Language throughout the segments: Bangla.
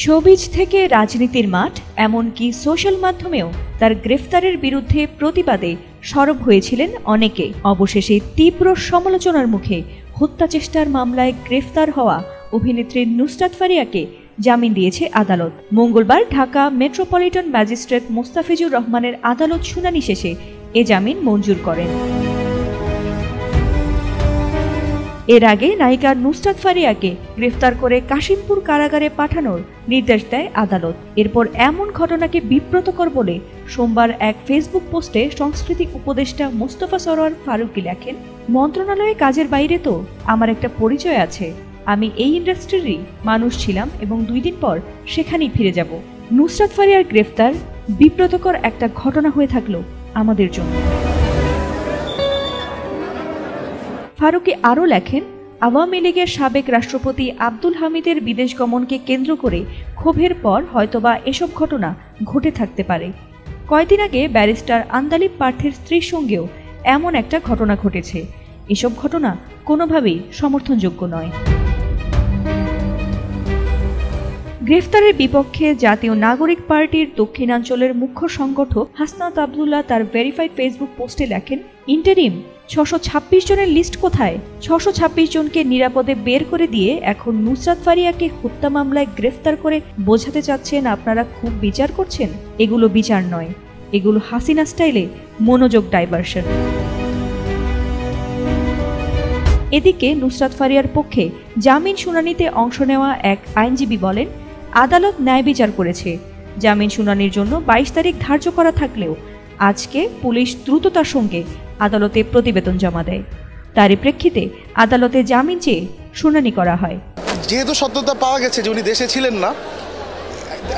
শোবিজ থেকে রাজনীতির মাঠ এমনকি সোশ্যাল মাধ্যমেও তার গ্রেফতারের বিরুদ্ধে প্রতিবাদে সরব হয়েছিলেন অনেকে। অবশেষে তীব্র সমালোচনার মুখে হত্যা চেষ্টার মামলায় গ্রেফতার হওয়া অভিনেত্রী নুসরাত ফারিয়াকে জামিন দিয়েছে আদালত। মঙ্গলবার ঢাকা মেট্রোপলিটন ম্যাজিস্ট্রেট মোস্তাফিজুর রহমানের আদালত শুনানি শেষে এ জামিন মঞ্জুর করেন। এর আগে নায়িকা নুসরাত ফারিয়াকে গ্রেফতার করে কাশিমপুর কারাগারে পাঠানোর নির্দেশ দেয় আদালত। এরপর এমন ঘটনাকে বিব্রতকর বলে সোমবার এক ফেসবুক পোস্টে সংস্কৃতি উপদেষ্টা মোস্তফা সরোয়ার ফারুকী লেখেন, মন্ত্রণালয়ে কাজের বাইরে তো আমার একটা পরিচয় আছে। আমি এই ইন্ডাস্ট্রিরই মানুষ ছিলাম এবং 2 দিন পর সেখানেই ফিরে যাব। নুসরাত ফারিয়ার গ্রেফতার বিব্রতকর একটা ঘটনা হয়ে থাকলো আমাদের জন্য। ফারুকী আরও লেখেন, আওয়ামী লীগের সাবেক রাষ্ট্রপতি আব্দুল হামিদের বিদেশ গমনকে কেন্দ্র করে ক্ষোভের পর হয়তোবা এসব ঘটনা ঘটে থাকতে পারে। কয়েকদিন আগে ব্যারিস্টার আন্দালিব পার্থের স্ত্রীর সঙ্গেও এমন একটা ঘটনা ঘটেছে। এসব ঘটনা কোনোভাবেই সমর্থনযোগ্য নয়। গ্রেফতারের বিপক্ষে জাতীয় নাগরিক পার্টির দক্ষিণাঞ্চলের মুখ্য সংগঠক হাসনাত আবদুল্লাহ তার ভেরিফাইড ফেসবুক পোস্টে লেখেন, ইন্টারিম 626 জনের লিস্ট কোথায়? 626 জনকে নিরাপদে বের করে দিয়ে এখন নুসরাত ফারিয়াকে হত্যা মামলায় গ্রেফতার করে বোঝাতে চাচ্ছেন আপনারা খুব বিচার করছেন। এগুলো বিচার নয়, এগুলো হাসিনা স্টাইলে মনোযোগ ডাইভার্সন। এদিকে নুসরাত ফারিয়ার পক্ষে জামিন শুনানিতে অংশ নেওয়া এক আইনজীবী বলেন, আদালত ন্যায় বিচার করেছে। জামিন শুনানির জন্য 22 তারিখ ধার্য করা থাকলেও আজকে পুলিশ দ্রুততার সঙ্গে আদালতে প্রতিবেদন জমা দেয়। তারই প্রেক্ষিতে আদালতে জামিন চেয়ে শুনানি করা হয়। যেহেতু সত্যতা পাওয়া গেছে যে উনি দেশে ছিলেন না,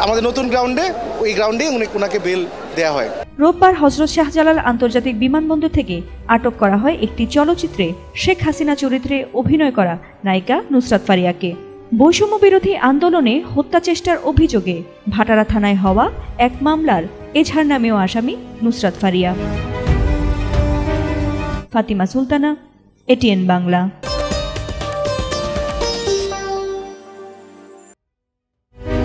আমাদের নতুন গ্রাউন্ডে ওনাকে বেল দেয়া হয়। রোববার হযরত শাহজালাল আন্তর্জাতিক বিমানবন্দর থেকে আটক করা হয় একটি চলচ্চিত্রে শেখ হাসিনা চরিত্রে অভিনয় করা নায়িকা নুসরাত ফারিয়াকে। বৈষম্য বিরোধী আন্দোলনে হত্যা চেষ্টার অভিযোগে ভাটারা থানায় হওয়া এক মামলার এজাহার নামেও আসামি নুসরাত ফারিয়া। ফাতিমা সুলতানা, এটিএন বাংলা।